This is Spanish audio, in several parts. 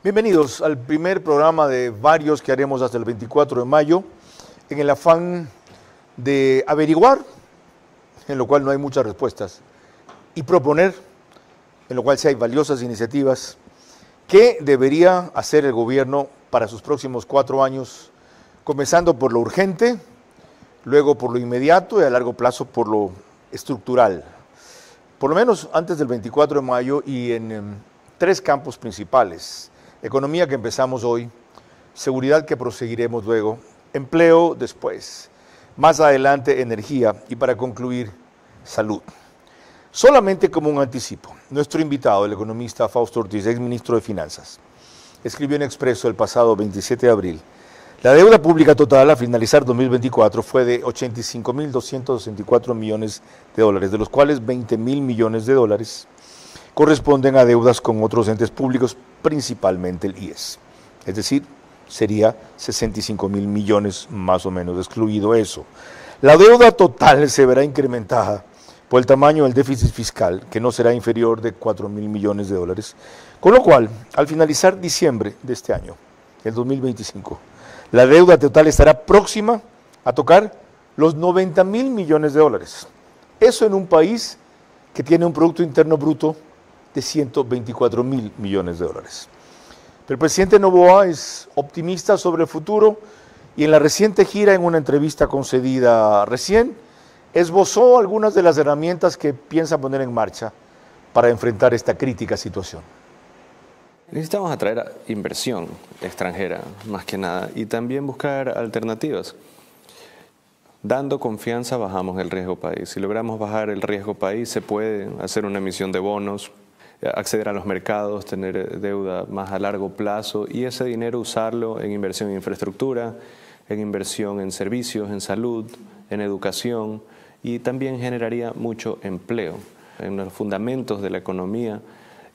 Bienvenidos al primer programa de varios que haremos hasta el 24 de mayo, en el afán de averiguar, en lo cual no hay muchas respuestas, y proponer, en lo cual sí hay valiosas iniciativas, qué debería hacer el gobierno para sus próximos 4 años, comenzando por lo urgente, luego por lo inmediato y a largo plazo por lo estructural. Por lo menos antes del 24 de mayo y en 3 campos principales. Economía, que empezamos hoy, seguridad, que proseguiremos luego, empleo después, más adelante energía y para concluir salud. Solamente como un anticipo, nuestro invitado, el economista Fausto Ortiz, ex ministro de Finanzas, escribió en Expreso el pasado 27 de abril: la deuda pública total a finalizar 2024 fue de 85.264 millones de dólares, de los cuales 20.000 millones de dólares corresponden a deudas con otros entes públicos, principalmente el IES. Es decir, sería 65.000 millones más o menos, excluido eso. La deuda total se verá incrementada por el tamaño del déficit fiscal, que no será inferior de 4.000 millones de dólares, con lo cual, al finalizar diciembre de este año, el 2025, la deuda total estará próxima a tocar los 90.000 millones de dólares. Eso en un país que tiene un Producto Interno Bruto de 124.000 millones de dólares. Pero el presidente Noboa es optimista sobre el futuro y en la reciente gira, en una entrevista concedida recién, esbozó algunas de las herramientas que piensa poner en marcha para enfrentar esta crítica situación. Necesitamos atraer inversión extranjera, más que nada, y también buscar alternativas. Dando confianza bajamos el riesgo país. Si logramos bajar el riesgo país, se puede hacer una emisión de bonos, acceder a los mercados, tener deuda más a largo plazo y ese dinero usarlo en inversión en infraestructura, en inversión en servicios, en salud, en educación, y también generaría mucho empleo. En los fundamentos de la economía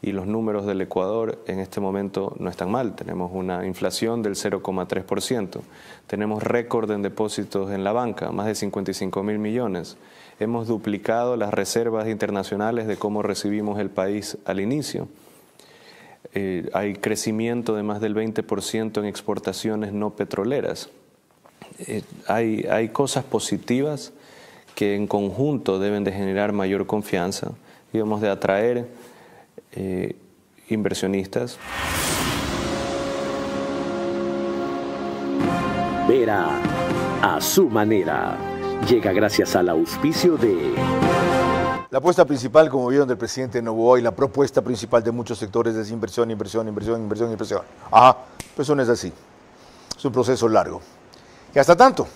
y los números del Ecuador en este momento no están mal. Tenemos una inflación del 0,3%. Tenemos récord en depósitos en la banca, más de 55.000 millones. Hemos duplicado las reservas internacionales de cómo recibimos el país al inicio. Hay crecimiento de más del 20% en exportaciones no petroleras. Hay cosas positivas que en conjunto deben de generar mayor confianza, digamos, de atraer inversionistas. Vera a su manera. Llega gracias al auspicio de... La apuesta principal, como vieron, del presidente Noboa, y la propuesta principal de muchos sectores es inversión, inversión, inversión, inversión, inversión. Ajá, pues eso no es así. Es un proceso largo. Y hasta tanto.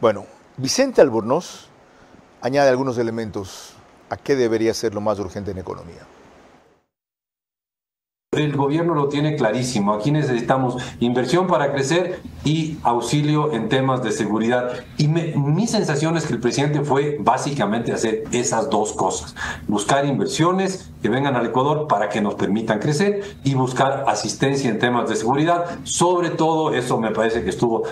Bueno, Vicente Albornoz añade algunos elementos a qué debería ser lo más urgente en economía. El gobierno lo tiene clarísimo. Aquí necesitamos inversión para crecer y auxilio en temas de seguridad. Y mi sensación es que el presidente fue básicamente hacer esas dos cosas. Buscar inversiones que vengan al Ecuador para que nos permitan crecer y buscar asistencia en temas de seguridad. Sobre todo, eso me parece que estuvo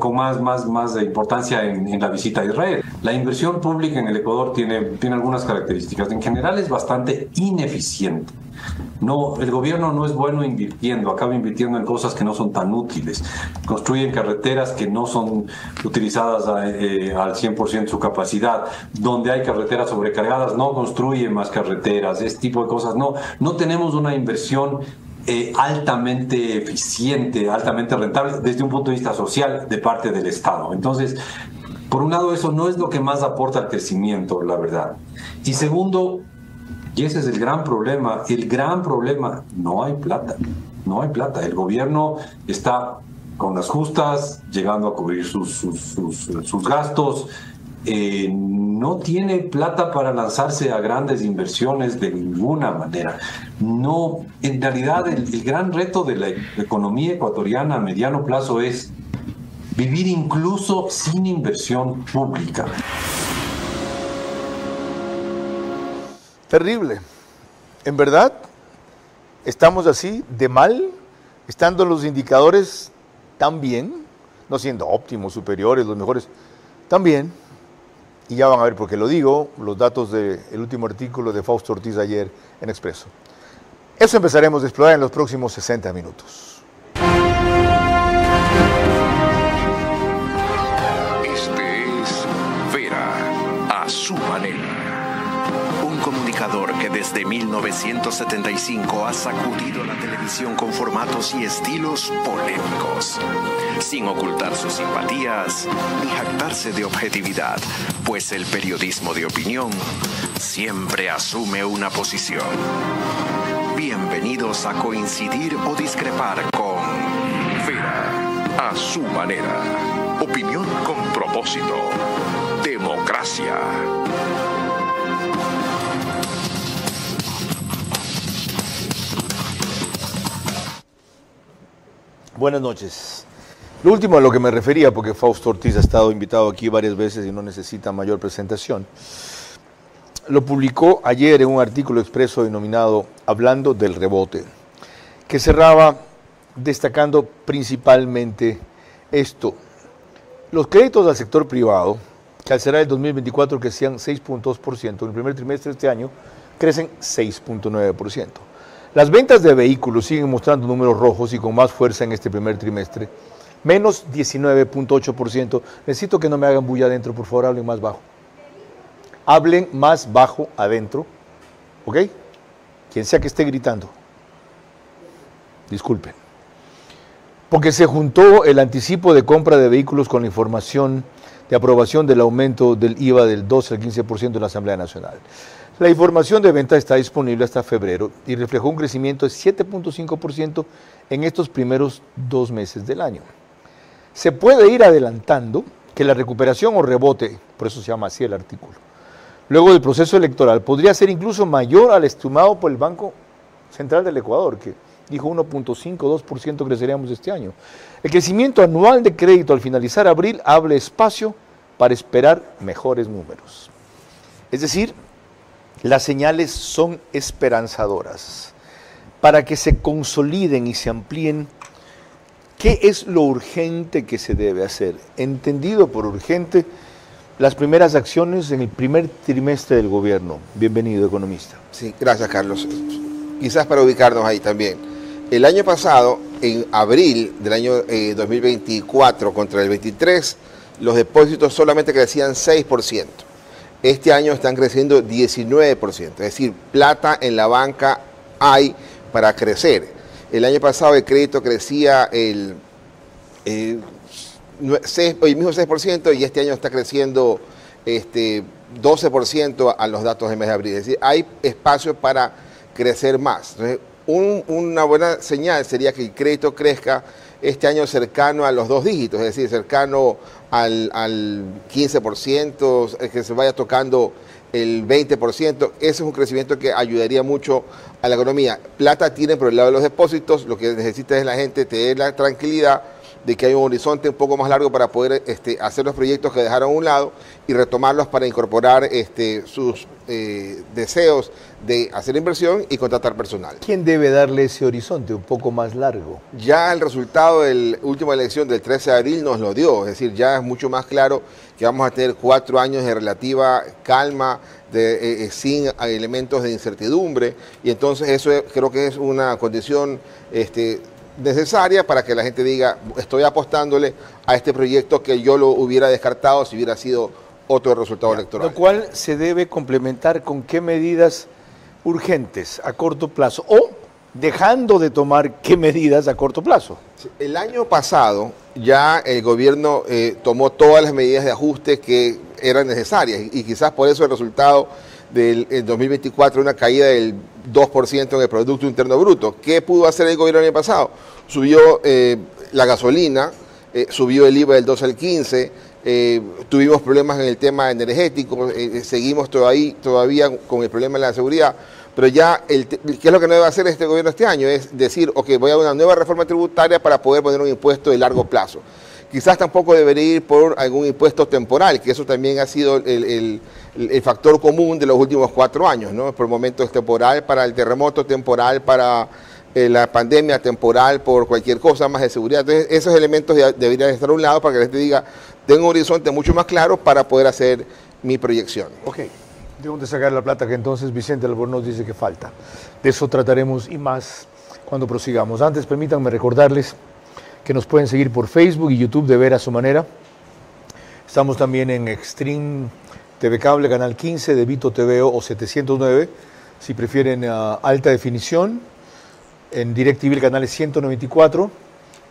con más de importancia en la visita a Israel. La inversión pública en el Ecuador tiene algunas características. En general es bastante ineficiente. No, el gobierno no es bueno invirtiendo, acaba invirtiendo en cosas que no son tan útiles. Construyen carreteras que no son utilizadas al 100% su capacidad. Donde hay carreteras sobrecargadas, no construyen más carreteras, ese tipo de cosas. No tenemos una inversión altamente eficiente, altamente rentable desde un punto de vista social de parte del Estado. Entonces, por un lado, eso no es lo que más aporta al crecimiento, la verdad. Y segundo, y ese es el gran problema, no hay plata, no hay plata. El gobierno está con las justas, llegando a cubrir sus gastos, no tiene plata para lanzarse a grandes inversiones de ninguna manera. No, en realidad el gran reto de la economía ecuatoriana a mediano plazo es vivir incluso sin inversión pública. Terrible. En verdad, estamos así de mal, estando los indicadores tan bien, no siendo óptimos, superiores, los mejores, tan bien. Y ya van a ver por qué lo digo, los datos del último artículo de Fausto Ortiz ayer en Expreso. Eso empezaremos a explorar en los próximos 60 minutos. Este es Vera a su manera. Un comunicador que desde 1975 ha sacudido la televisión con formatos y estilos polémicos, sin ocultar sus simpatías ni jactarse de objetividad, pues el periodismo de opinión siempre asume una posición. Bienvenidos a coincidir o discrepar con Vera a su manera. Opinión con propósito. Democracia. Buenas noches. Lo último a lo que me refería, porque Fausto Ortiz ha estado invitado aquí varias veces y no necesita mayor presentación, lo publicó ayer en un artículo expreso denominado Hablando del rebote, que cerraba destacando principalmente esto. Los créditos al sector privado, que al cerrar el 2024 crecían 6.2%, en el primer trimestre de este año crecen 6.9%. Las ventas de vehículos siguen mostrando números rojos y con más fuerza en este primer trimestre, menos 19.8%. Necesito que no me hagan bulla adentro, por favor, hablen más bajo. Hablen más bajo adentro, ¿ok? Quien sea que esté gritando. Disculpen. Porque se juntó el anticipo de compra de vehículos con la información de aprobación del aumento del IVA del 12 al 15% en la Asamblea Nacional. La información de venta está disponible hasta febrero y reflejó un crecimiento de 7.5% en estos primeros 2 meses del año. Se puede ir adelantando que la recuperación o rebote, por eso se llama así el artículo, luego del proceso electoral, podría ser incluso mayor al estimado por el Banco Central del Ecuador, que dijo 1.52% creceríamos este año. El crecimiento anual de crédito al finalizar abril abre espacio para esperar mejores números. Es decir, las señales son esperanzadoras. Para que se consoliden y se amplíen, ¿qué es lo urgente que se debe hacer? Entendido por urgente, las primeras acciones en el primer trimestre del gobierno. Bienvenido, economista. Sí, gracias, Carlos. Quizás para ubicarnos ahí también. El año pasado, en abril del año 2024 contra el 23, los depósitos solamente crecían 6%. Este año están creciendo 19%, es decir, plata en la banca hay para crecer. El año pasado el crédito crecía el mismo 6% y este año está creciendo 12% a los datos del mes de abril. Es decir, hay espacio para crecer más. Entonces, una buena señal sería que el crédito crezca este año cercano a los 2 dígitos, es decir, cercano al 15%, que se vaya tocando el 20%. Ese es un crecimiento que ayudaría mucho a la economía. Plata tiene por el lado de los depósitos, lo que necesita es la gente tener la tranquilidad de que hay un horizonte un poco más largo para poder hacer los proyectos que dejaron a un lado y retomarlos para incorporar sus deseos de hacer inversión y contratar personal. ¿Quién debe darle ese horizonte un poco más largo? Ya el resultado de la última elección del 13 de abril nos lo dio, es decir, ya es mucho más claro que vamos a tener 4 años de relativa calma, sin elementos de incertidumbre, y entonces eso creo que es una condición necesaria para que la gente diga, estoy apostándole a este proyecto que yo lo hubiera descartado si hubiera sido otro resultado electoral. Lo cual se debe complementar con qué medidas urgentes a corto plazo o dejando de tomar qué medidas a corto plazo. El año pasado ya el gobierno tomó todas las medidas de ajuste que eran necesarias y quizás por eso el resultado del 2024 una caída del 2% en el Producto Interno Bruto. ¿Qué pudo hacer el gobierno el año pasado? Subió la gasolina, subió el IVA del 12 al 15%, tuvimos problemas en el tema energético, seguimos todavía con el problema de la seguridad, pero ya, ¿qué es lo que no debe hacer este gobierno este año? Es decir, ok, voy a una nueva reforma tributaria para poder poner un impuesto de largo plazo. Quizás tampoco debería ir por algún impuesto temporal, que eso también ha sido el factor común de los últimos 4 años, ¿no? Por momentos temporal para el terremoto, temporal para la pandemia, temporal por cualquier cosa más de seguridad. Entonces, esos elementos deberían estar a un lado para que la gente diga, tengo un horizonte mucho más claro para poder hacer mi proyección. Ok, ¿De dónde sacar la plata que entonces Vicente Albornoz dice que falta? De eso trataremos y más cuando prosigamos. Antes, permítanme recordarles que nos pueden seguir por Facebook y YouTube de Ver a su manera. Estamos también en Extreme TV Cable, Canal 15, de Vito TV o 709, si prefieren alta definición. En DirecTV el canal es 194,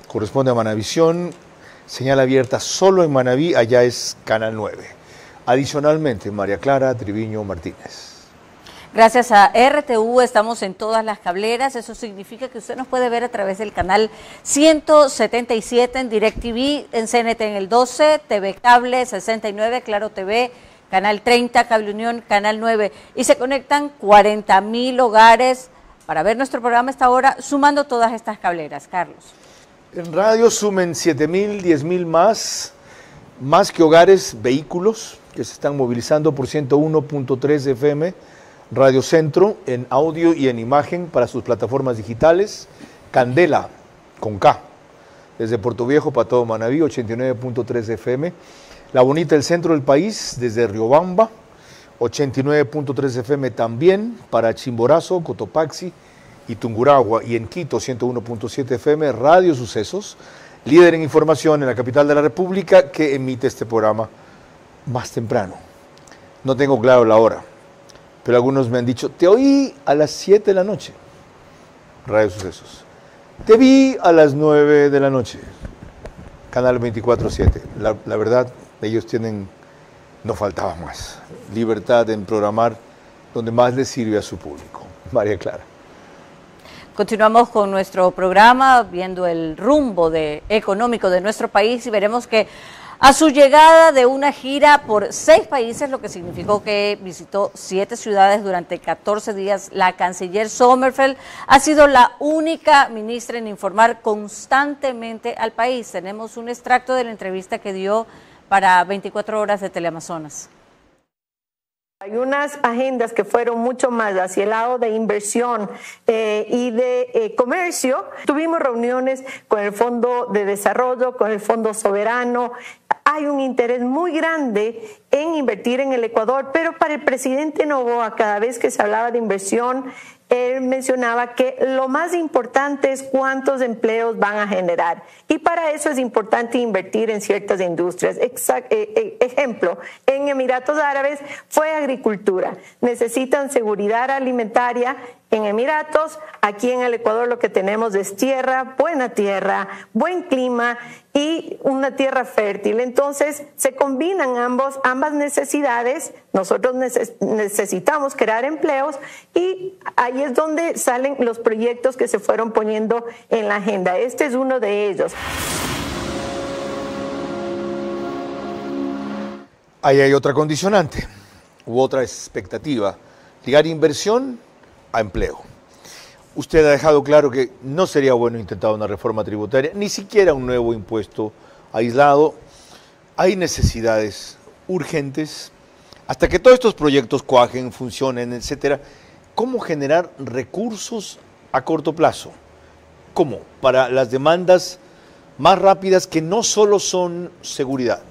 corresponde a Manavisión. Señal abierta solo en Manaví, allá es Canal 9. Adicionalmente, María Clara Triviño Martínez. Gracias a RTU estamos en todas las cableras, eso significa que usted nos puede ver a través del canal 177 en DirecTV, en CNT en el 12, TV Cable 69, Claro TV, Canal 30, Cable Unión, Canal 9, y se conectan 40.000 hogares para ver nuestro programa a esta hora, sumando todas estas cableras. Carlos. En radio sumen 7.000, 10.000 más que hogares, vehículos que se están movilizando por 101.3 FM, Radio Centro en audio y en imagen para sus plataformas digitales, Candela con K, desde Puerto Viejo para todo Manaví, 89.3 FM, La Bonita del centro del país, desde Riobamba, 89.3 FM también para Chimborazo, Cotopaxi y Tungurahua, y en Quito, 101.7 FM, Radio Sucesos, líder en información en la capital de la República, que emite este programa más temprano. No tengo claro la hora, pero algunos me han dicho, te oí a las 7 de la noche, Radio Sucesos. Te vi a las 9 de la noche, Canal 24/7. La verdad, ellos tienen, no faltaba más, libertad en programar donde más les sirve a su público. María Clara. Continuamos con nuestro programa, viendo el rumbo económico de nuestro país, y veremos que a su llegada de una gira por 6 países, lo que significó que visitó 7 ciudades durante 14 días, la canciller Sommerfeld ha sido la única ministra en informar constantemente al país. Tenemos un extracto de la entrevista que dio para 24 horas de Teleamazonas. Hay unas agendas que fueron mucho más hacia el lado de inversión y de comercio. Tuvimos reuniones con el Fondo de Desarrollo, con el Fondo Soberano. Hay un interés muy grande en invertir en el Ecuador, pero para el presidente Noboa, cada vez que se hablaba de inversión, él mencionaba que lo más importante es cuántos empleos van a generar. Y para eso es importante invertir en ciertas industrias. Ejemplo, en Emiratos Árabes fue agricultura. Necesitan seguridad alimentaria en Emiratos. Aquí en el Ecuador lo que tenemos es tierra, buen clima y una tierra fértil. Entonces se combinan ambas necesidades. Nosotros necesitamos crear empleos y ahí es donde salen los proyectos que se fueron poniendo en la agenda. Este es uno de ellos. Ahí hay otra condicionante u otra expectativa, ligar inversión a empleo. Usted ha dejado claro que no sería bueno intentar una reforma tributaria, ni siquiera un nuevo impuesto aislado. Hay necesidades urgentes, hasta que todos estos proyectos cuajen, funcionen, etcétera. ¿Cómo generar recursos a corto plazo? ¿Cómo? Para las demandas más rápidas que no solo son seguridad.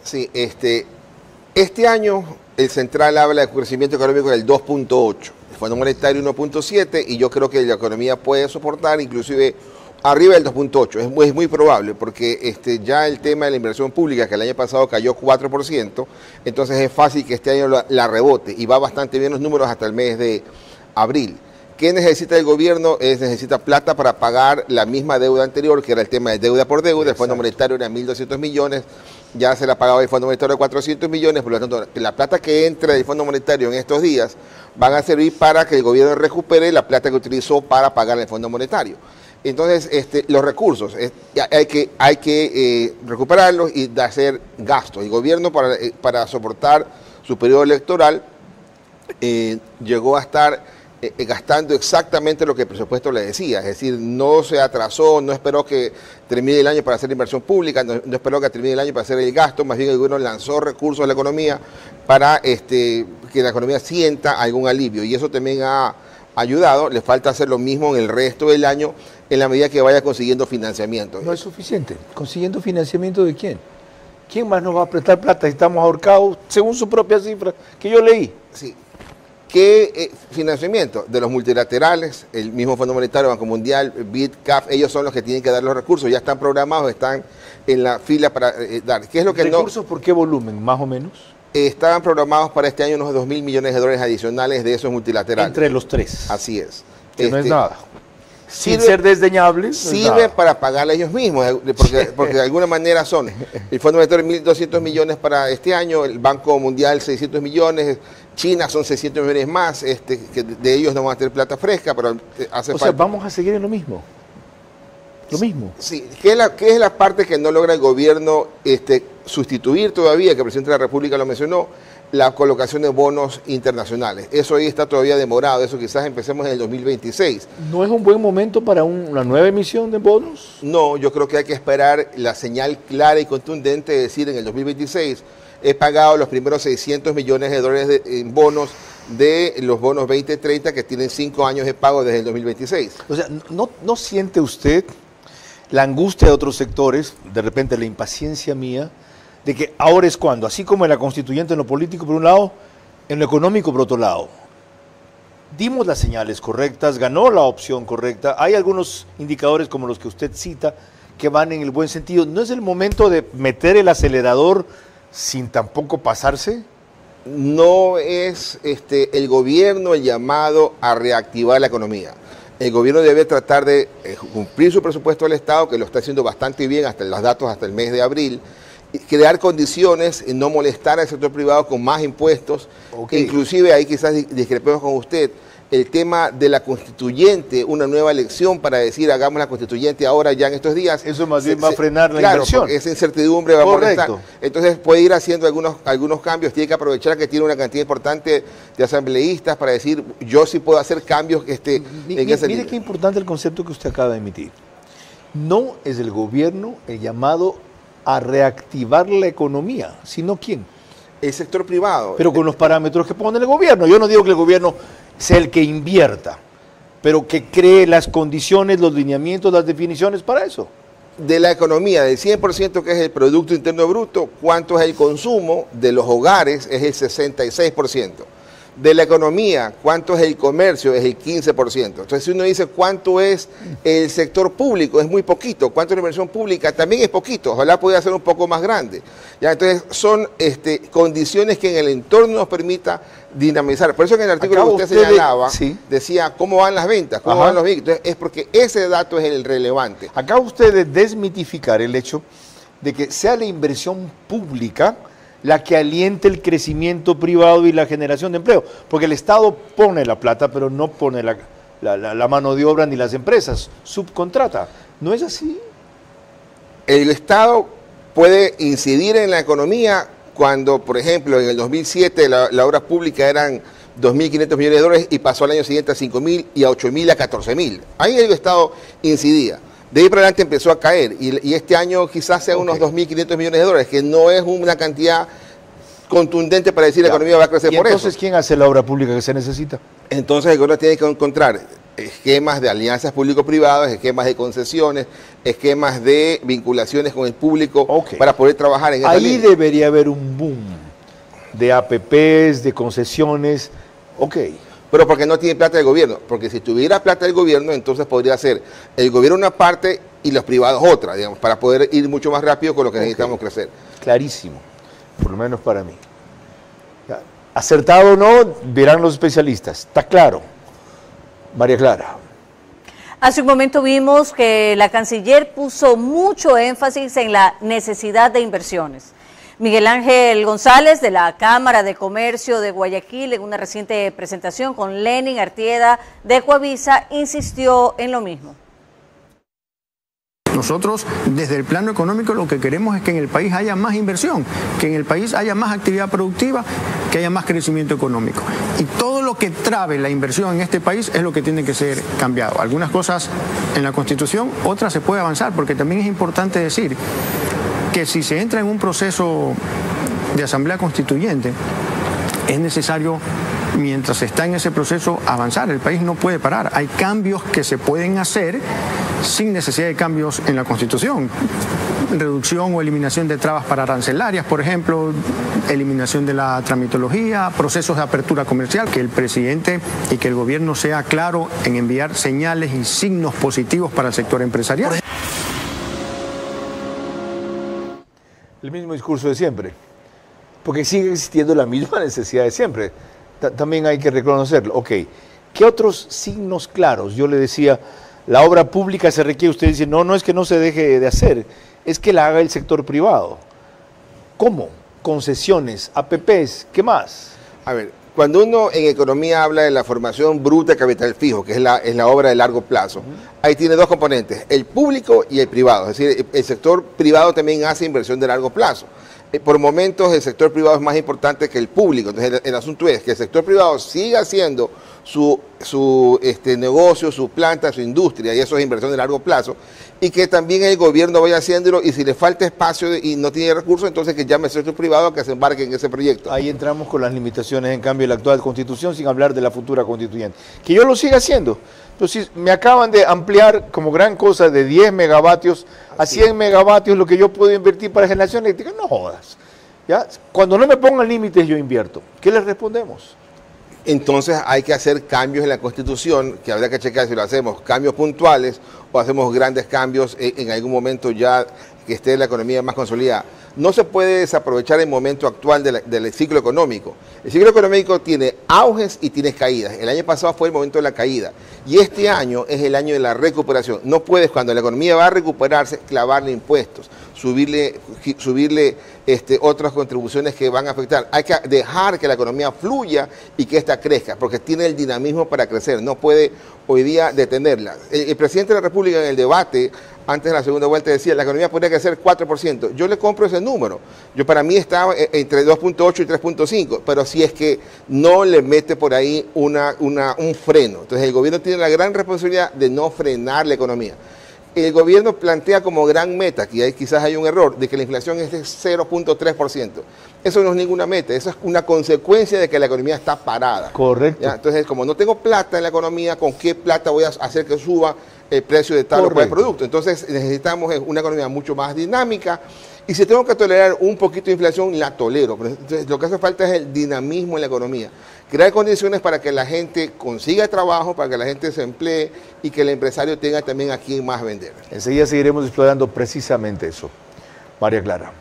Sí, este año el Central habla de crecimiento económico del 2.8, el Fondo Monetario 1.7, y yo creo que la economía puede soportar inclusive arriba del 2.8. Es muy probable, porque ya el tema de la inversión pública, que el año pasado cayó 4%, entonces es fácil que este año la rebote, y va bastante bien los números hasta el mes de abril. ¿Qué necesita el gobierno? Necesita plata para pagar la misma deuda anterior, que era el tema de deuda por deuda. El Fondo Monetario era 1.200 millones, ya se la pagaba el Fondo Monetario de 400 millones, por lo tanto, la plata que entra del Fondo Monetario en estos días van a servir para que el gobierno recupere la plata que utilizó para pagar el Fondo Monetario. Entonces, los recursos, hay que recuperarlos y hacer gastos. El gobierno, para soportar su periodo electoral, llegó a estar gastando exactamente lo que el presupuesto le decía, es decir, no se atrasó, no esperó que termine el año para hacer inversión pública, no esperó que termine el año para hacer el gasto, más bien el gobierno lanzó recursos a la economía para que la economía sienta algún alivio, y eso también ha ayudado. Le falta hacer lo mismo en el resto del año en la medida que vaya consiguiendo financiamiento. No es suficiente. ¿Consiguiendo financiamiento de quién? ¿Quién más nos va a prestar plata si estamos ahorcados, según su propia cifra que yo leí? Sí. ¿Qué financiamiento? De los multilaterales, el mismo Fondo Monetario, Banco Mundial, BID, CAF, ellos son los que tienen que dar los recursos, ya están programados, están en la fila para dar. ¿Qué es lo que ¿Recursos por qué volumen, más o menos? Estaban programados para este año unos 2.000 millones de dólares adicionales de esos multilaterales. Entre los tres. Así es. Que no es nada. Sin ser desdeñables. Sirve para pagarle a ellos mismos, porque de alguna manera son el Fondo Monetario 1.200 millones para este año, el Banco Mundial 600 millones, China son 600 millones más, que de ellos no van a tener plata fresca, pero hace falta. O sea, vamos a seguir en lo mismo. Lo mismo. Sí, ¿qué es la parte que no logra el gobierno sustituir todavía, que el presidente de la República lo mencionó? La colocación de bonos internacionales. Eso ahí está todavía demorado, eso quizás empecemos en el 2026. ¿No es un buen momento para una nueva emisión de bonos? No, yo creo que hay que esperar la señal clara y contundente de decir en el 2026 he pagado los primeros 600 millones de dólares en bonos de los bonos 2030 que tienen 5 años de pago desde el 2026. O sea, ¿no siente usted la angustia de otros sectores, de repente la impaciencia mía, de que ahora es cuando, así como en la constituyente en lo político por un lado, en lo económico por otro lado? Dimos las señales correctas, ganó la opción correcta, hay algunos indicadores como los que usted cita que van en el buen sentido. ¿No es el momento de meter el acelerador sin tampoco pasarse? No es el gobierno el llamado a reactivar la economía. El gobierno debe tratar de cumplir su presupuesto del Estado, que lo está haciendo bastante bien hasta los datos hasta el mes de abril, crear condiciones y no molestar al sector privado con más impuestos. Okay. Inclusive ahí quizás discrepemos con usted, el tema de la constituyente, una nueva elección para decir hagamos la constituyente ahora ya en estos días. Eso más bien va a frenar la inversión. Esa incertidumbre va a molestar. Entonces puede ir haciendo algunos cambios, tiene que aprovechar que tiene una cantidad importante de asambleístas para decir yo sí puedo hacer cambios en ese sentido. Mire qué importante el concepto que usted acaba de emitir. No es el gobierno el llamado a reactivar la economía, sino ¿quién? El sector privado. Pero con los parámetros que pone el gobierno. Yo no digo que el gobierno sea el que invierta, pero que cree las condiciones, los lineamientos, las definiciones para eso. De la economía, del 100% que es el Producto Interno Bruto, ¿cuánto es el consumo de los hogares? Es el 66%. De la economía, ¿cuánto es el comercio? Es el 15%. Entonces, si uno dice cuánto es el sector público, es muy poquito. ¿Cuánto es la inversión pública? También es poquito. Ojalá pudiera ser un poco más grande. ¿Ya? Entonces, son condiciones que en el entorno nos permita dinamizar. Por eso en el artículo que usted señalaba, decía cómo van las ventas, cómo van los vehículos. Entonces, es porque ese dato es el relevante. Acaba usted de desmitificar el hecho de que sea la inversión pública la que aliente el crecimiento privado y la generación de empleo. Porque el Estado pone la plata, pero no pone la mano de obra ni las empresas, subcontrata. ¿No es así? El Estado puede incidir en la economía cuando, por ejemplo, en el 2007 la obra pública eran 2.500 millones de dólares y pasó al año siguiente a 5.000 y a 8.000 a 14.000. Ahí el Estado incidía. De ahí para adelante empezó a caer y este año quizás sea unos 2.500 millones de dólares, que no es una cantidad contundente para decir la economía va a crecer por eso. Entonces, ¿quién hace la obra pública que se necesita? Entonces el gobierno tiene que encontrar esquemas de alianzas público-privadas, esquemas de concesiones, esquemas de vinculaciones con el público para poder trabajar en esa línea. Ahí debería haber un boom de APPs, de concesiones. Pero porque no tiene plata del gobierno, porque si tuviera plata del gobierno, entonces podría ser el gobierno una parte y los privados otra, digamos, para poder ir mucho más rápido con lo que necesitamos crecer. Clarísimo, por lo menos para mí. Ya. Acertado o no, verán los especialistas, está claro. María Clara. Hace un momento vimos que la canciller puso mucho énfasis en la necesidad de inversiones. Miguel Ángel González, de la Cámara de Comercio de Guayaquil, en una reciente presentación con Lenin Artieda de Coavisa, insistió en lo mismo. Nosotros, desde el plano económico, lo que queremos es que en el país haya más inversión, que en el país haya más actividad productiva, que haya más crecimiento económico. Y todo lo que trabe la inversión en este país es lo que tiene que ser cambiado. Algunas cosas en la Constitución, otras se puede avanzar, porque también es importante decir que si se entra en un proceso de asamblea constituyente, es necesario, mientras se está en ese proceso, avanzar. El país no puede parar. Hay cambios que se pueden hacer sin necesidad de cambios en la Constitución. Reducción o eliminación de trabas para arancelarias, por ejemplo, eliminación de la tramitología, procesos de apertura comercial, que el presidente y que el gobierno sea claro en enviar señales y signos positivos para el sector empresarial. El mismo discurso de siempre, porque sigue existiendo la misma necesidad de siempre. También hay que reconocerlo. Ok, ¿qué otros signos claros? Yo le decía, la obra pública se requiere, usted dice, no, no es que no se deje de hacer, es que la haga el sector privado. ¿Cómo? Concesiones, APPs, ¿qué más? A ver, cuando uno en economía habla de la formación bruta de capital fijo, que es la obra de largo plazo, ahí tiene dos componentes, el público y el privado. Es decir, el sector privado también hace inversión de largo plazo. Por momentos el sector privado es más importante que el público. Entonces el asunto es que el sector privado siga haciendo su negocio, su planta, su industria, y eso es inversión de largo plazo, y que también el gobierno vaya haciéndolo, y si le falta espacio y no tiene recursos, entonces que llame al sector privado a que se embarque en ese proyecto. Ahí entramos con las limitaciones, en cambio, de la actual Constitución, sin hablar de la futura constituyente. Que yo lo siga haciendo. Entonces, me acaban de ampliar como gran cosa de 10 megavatios a 100 megavatios lo que yo puedo invertir para generación eléctrica. No jodas. ¿Ya? Cuando no me pongan límites, yo invierto. ¿Qué les respondemos? Entonces hay que hacer cambios en la Constitución, que habría que checar si lo hacemos cambios puntuales o hacemos grandes cambios en algún momento ya que esté la economía más consolidada. No se puede desaprovechar el momento actual del ciclo económico. El ciclo económico tiene auges y tiene caídas. El año pasado fue el momento de la caída y este año es el año de la recuperación. No puedes, cuando la economía va a recuperarse, clavarle impuestos, subirle otras contribuciones que van a afectar. Hay que dejar que la economía fluya y que ésta crezca, porque tiene el dinamismo para crecer. No puede hoy día detenerla. El presidente de la República en el debate antes de la segunda vuelta decía, la economía podría crecer 4%. Yo le compro ese número. Para mí estaba entre 2.8 y 3.5, pero si es que no le mete por ahí un freno. Entonces el gobierno tiene la gran responsabilidad de no frenar la economía. El gobierno plantea como gran meta, que quizás hay un error, de que la inflación es de 0.3%. Eso no es ninguna meta, eso es una consecuencia de que la economía está parada. Correcto. ¿Ya? Entonces, como no tengo plata en la economía, ¿con qué plata voy a hacer que suba el precio de tal o cual producto? Entonces, necesitamos una economía mucho más dinámica. Y si tengo que tolerar un poquito de inflación, la tolero. Pero entonces, lo que hace falta es el dinamismo en la economía. Crear condiciones para que la gente consiga trabajo, para que la gente se emplee y que el empresario tenga también a quien más vender. Enseguida seguiremos explorando precisamente eso. María Clara.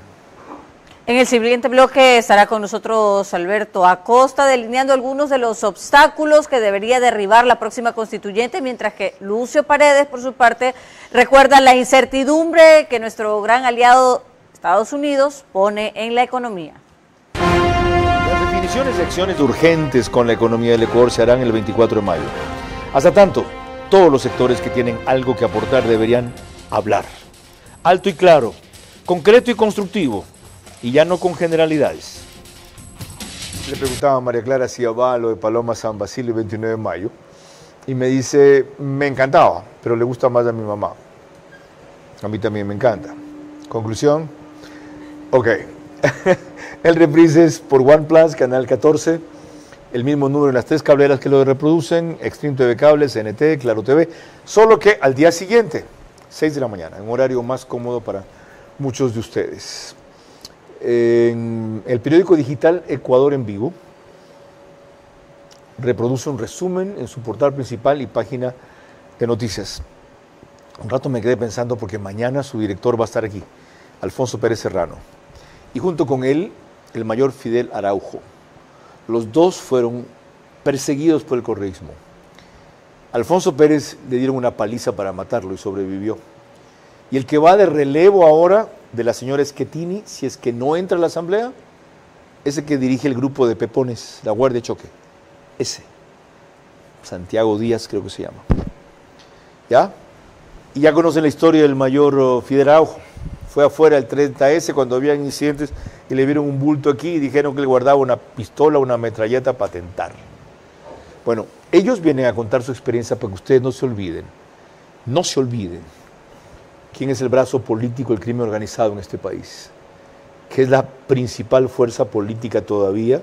En el siguiente bloque estará con nosotros Alberto Acosta, delineando algunos de los obstáculos que debería derribar la próxima constituyente, mientras que Lucio Paredes, por su parte, recuerda la incertidumbre que nuestro gran aliado Estados Unidos pone en la economía. Las definiciones de acciones urgentes con la economía del Ecuador se harán el 24 de mayo. Hasta tanto, todos los sectores que tienen algo que aportar deberían hablar. Alto y claro, concreto y constructivo, y ya no con generalidades. Le preguntaba a María Clara si va a lo de Paloma San Basilio el 29 de mayo, y me dice, me encantaba, pero le gusta más a mi mamá. A mí también me encanta. Conclusión, ok. El reprise es por OnePlus, Canal 14, el mismo número en las 3 cableras que lo reproducen, Extreme TV Cables, NT, Claro TV, solo que al día siguiente, 6 de la mañana, en un horario más cómodo para muchos de ustedes. En el periódico digital Ecuador en Vivo reproduce un resumen en su portal principal y página de noticias. Un rato me quedé pensando porque mañana su director va a estar aquí, Alfonso Pérez Serrano, y junto con él el mayor Fidel Araujo. Los dos fueron perseguidos por el correísmo. Alfonso Pérez le dieron una paliza para matarlo y sobrevivió. Y el que va de relevo ahora de la señora Schettini, si es que no entra a la asamblea, ese que dirige el grupo de pepones, la Guardia de Choque, ese, Santiago Díaz creo que se llama. ¿Ya? Y ya conocen la historia del mayor Fidel Araujo. Fue afuera el 30S cuando había incidentes y le vieron un bulto aquí y dijeron que le guardaba una pistola, una metralleta para atentar. Bueno, ellos vienen a contar su experiencia para que ustedes no se olviden quién es el brazo político del crimen organizado en este país, que es la principal fuerza política todavía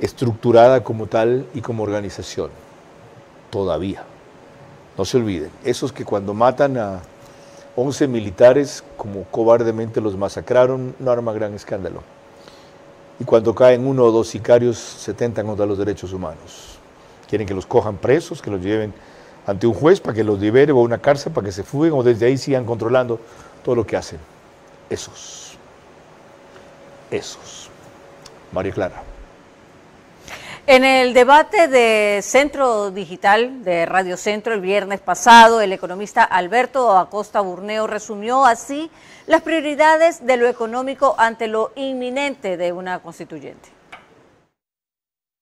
estructurada como tal y como organización, todavía. No se olviden, esos que cuando matan a 11 militares, como cobardemente los masacraron, no arma gran escándalo. Y cuando caen 1 o 2 sicarios, se tentan contra los derechos humanos. Quieren que los cojan presos, que los lleven ante un juez para que los libere o a una cárcel para que se fuguen o desde ahí sigan controlando todo lo que hacen. Esos. María Clara. En el debate de Centro Digital de Radio Centro el viernes pasado, el economista Alberto Acosta Burneo resumió así las prioridades de lo económico ante lo inminente de una constituyente.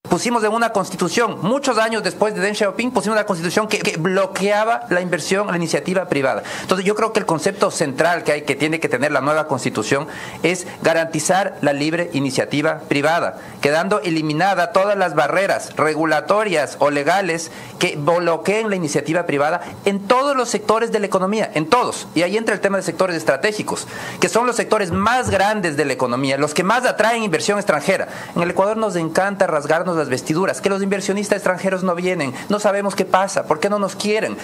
Pusimos en una constitución, muchos años después de Deng Xiaoping, pusimos una constitución que bloqueaba la inversión, la iniciativa privada. Entonces yo creo que el concepto central que tiene que tener la nueva constitución es garantizar la libre iniciativa privada, quedando eliminada todas las barreras regulatorias o legales que bloqueen la iniciativa privada en todos los sectores de la economía, en todos. Y ahí entra el tema de sectores estratégicos, que son los sectores más grandes de la economía, los que más atraen inversión extranjera. En el Ecuador nos encanta rasgarnos las vestiduras, que los inversionistas extranjeros no vienen, no sabemos qué pasa, por qué no nos quieren.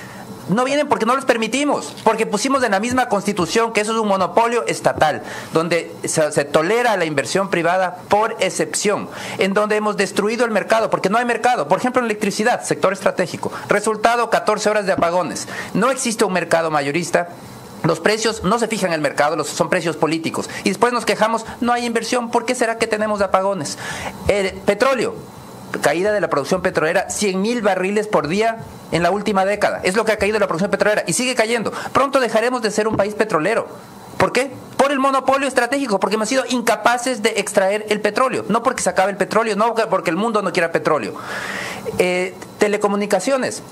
No vienen porque no los permitimos, porque pusimos en la misma constitución que eso es un monopolio estatal, donde se tolera la inversión privada por excepción, en donde hemos destruido el mercado, porque no hay mercado. Por ejemplo, en electricidad, sector estratégico, resultado 14 horas de apagones. No existe un mercado mayorista. Los precios no se fijan en el mercado, son precios políticos. Y después nos quejamos, no hay inversión, ¿por qué será que tenemos apagones? Petróleo, caída de la producción petrolera, 100.000 barriles por día en la última década. Es lo que ha caído la producción petrolera y sigue cayendo. Pronto dejaremos de ser un país petrolero. ¿Por qué? Por el monopolio estratégico, porque hemos sido incapaces de extraer el petróleo. No porque se acabe el petróleo, no porque el mundo no quiera petróleo. Telecomunicaciones.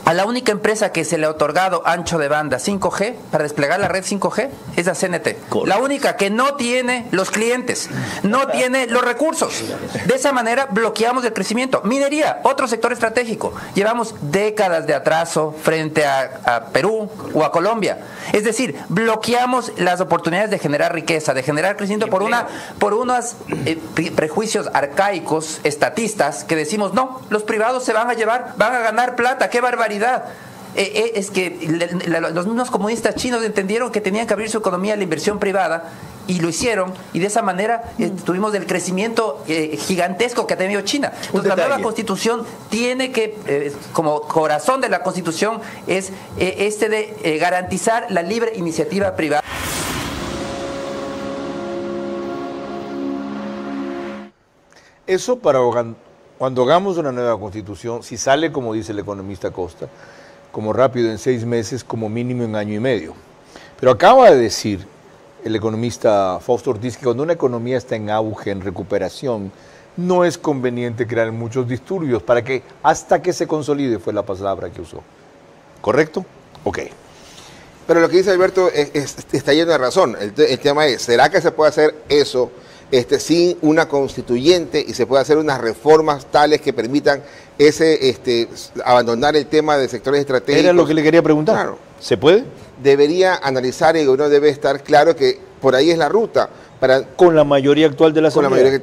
A la única empresa que se le ha otorgado ancho de banda 5G para desplegar la red 5G es a CNT. Correcto. La única que no tiene los clientes, no tiene los recursos. De esa manera bloqueamos el crecimiento. Minería, otro sector estratégico. Llevamos décadas de atraso frente a Perú o a Colombia. Es decir, bloqueamos las oportunidades de generar riqueza, de generar crecimiento por unos prejuicios arcaicos, estatistas, que decimos, no, los privados se van a llevar, van a ganar plata, qué barbaridad. Es que los mismos comunistas chinos entendieron que tenían que abrir su economía a la inversión privada y lo hicieron, y de esa manera tuvimos el crecimiento gigantesco que ha tenido China. Entonces la nueva constitución tiene que, como corazón de la constitución, es de garantizar la libre iniciativa privada. Eso para cuando hagamos una nueva constitución, si sale como dice el economista Costa, como rápido en 6 meses, como mínimo en 1 año y medio. Pero acaba de decir el economista Fausto Ortiz que cuando una economía está en auge, en recuperación, no es conveniente crear muchos disturbios para que hasta que se consolide, fue la palabra que usó. ¿Correcto? Ok. Pero lo que dice Alberto está lleno de razón. El tema es, ¿será que se puede hacer eso sin una constituyente y se puede hacer unas reformas tales que permitan abandonar el tema de sectores estratégicos? Era lo que le quería preguntar. Claro. ¿Se puede? Debería analizar y el gobierno debe estar claro que por ahí es la ruta. Con la mayoría actual de la Asamblea.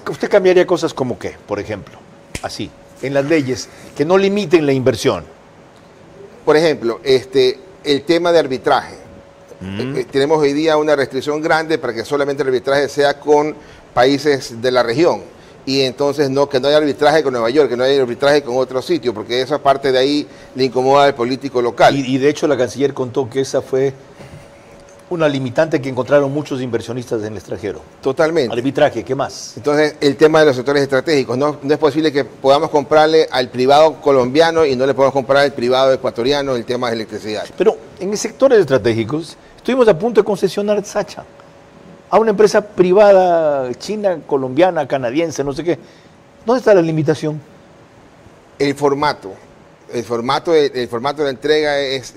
¿Usted cambiaría cosas como qué, por ejemplo? Así, en las leyes, que no limiten la inversión. Por ejemplo, el tema de arbitraje. Tenemos hoy día una restricción grande para que solamente el arbitraje sea con países de la región, y entonces que no haya arbitraje con Nueva York, que no haya arbitraje con otro sitio, porque esa parte de ahí le incomoda al político local. Y de hecho la canciller contó que esa fue una limitante que encontraron muchos inversionistas en el extranjero. Totalmente. Arbitraje, ¿qué más? Entonces, el tema de los sectores estratégicos. No es posible que podamos comprarle al privado colombiano y no le podamos comprar al privado ecuatoriano el tema de electricidad. Pero en sectores estratégicos estuvimos a punto de concesionar Sacha a una empresa privada china, colombiana, canadiense, no sé qué. ¿Dónde está la limitación? El formato de la entrega es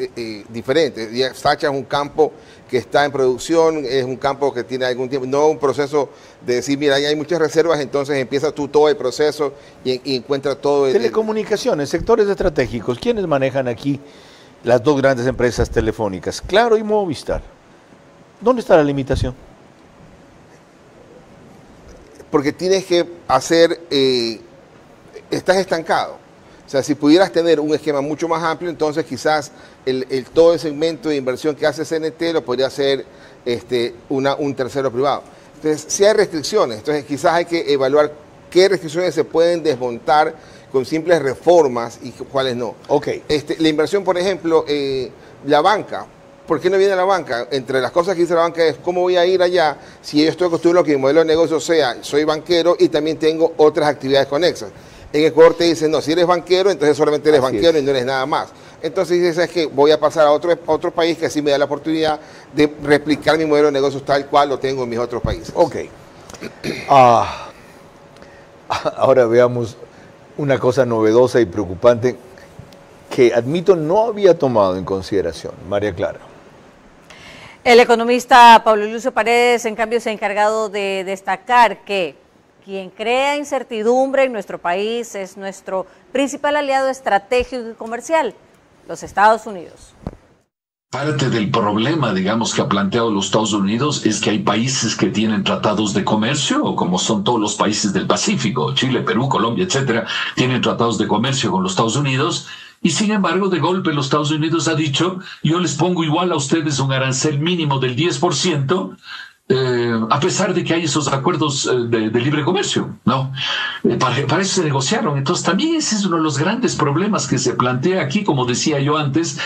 diferente. Sacha es un campo que está en producción, es un campo que tiene algún tiempo, no un proceso de decir, mira, ahí hay muchas reservas, entonces empieza tú todo el proceso y encuentra todo. Telecomunicaciones, sectores estratégicos, ¿quiénes manejan aquí las 2 grandes empresas telefónicas? Claro y Movistar. ¿Dónde está la limitación? Porque tienes que hacer, estás estancado. O sea, si pudieras tener un esquema mucho más amplio, entonces quizás todo el segmento de inversión que hace CNT lo podría hacer un tercero privado. Entonces, si hay restricciones, entonces quizás hay que evaluar qué restricciones se pueden desmontar con simples reformas y cuáles no. Okay. La inversión, por ejemplo, la banca. ¿Por qué no viene la banca? Entre las cosas que dice la banca es cómo voy a ir allá si yo estoy acostumbrado a que mi modelo de negocio sea, soy banquero y también tengo otras actividades conexas. En Ecuador te dicen, no, si eres banquero, entonces solamente eres banquero y no eres nada más. Entonces dices, es que voy a pasar a otro país que así me da la oportunidad de replicar mi modelo de negocios tal cual lo tengo en mis otros países. Ok. Ahora veamos una cosa novedosa y preocupante que admito no había tomado en consideración. María Clara. El economista Pablo Lucio Paredes, en cambio, se ha encargado de destacar que quien crea incertidumbre en nuestro país es nuestro principal aliado estratégico y comercial, los Estados Unidos. Parte del problema, digamos, que ha planteado los Estados Unidos es que hay países que tienen tratados de comercio, como son todos los países del Pacífico, Chile, Perú, Colombia, etcétera, tienen tratados de comercio con los Estados Unidos. Y sin embargo, de golpe los Estados Unidos ha dicho, yo les pongo igual a ustedes un arancel mínimo del 10%, a pesar de que hay esos acuerdos de libre comercio, ¿no? Para eso se negociaron. Entonces también ese es uno de los grandes problemas que se plantea aquí, como decía yo antes,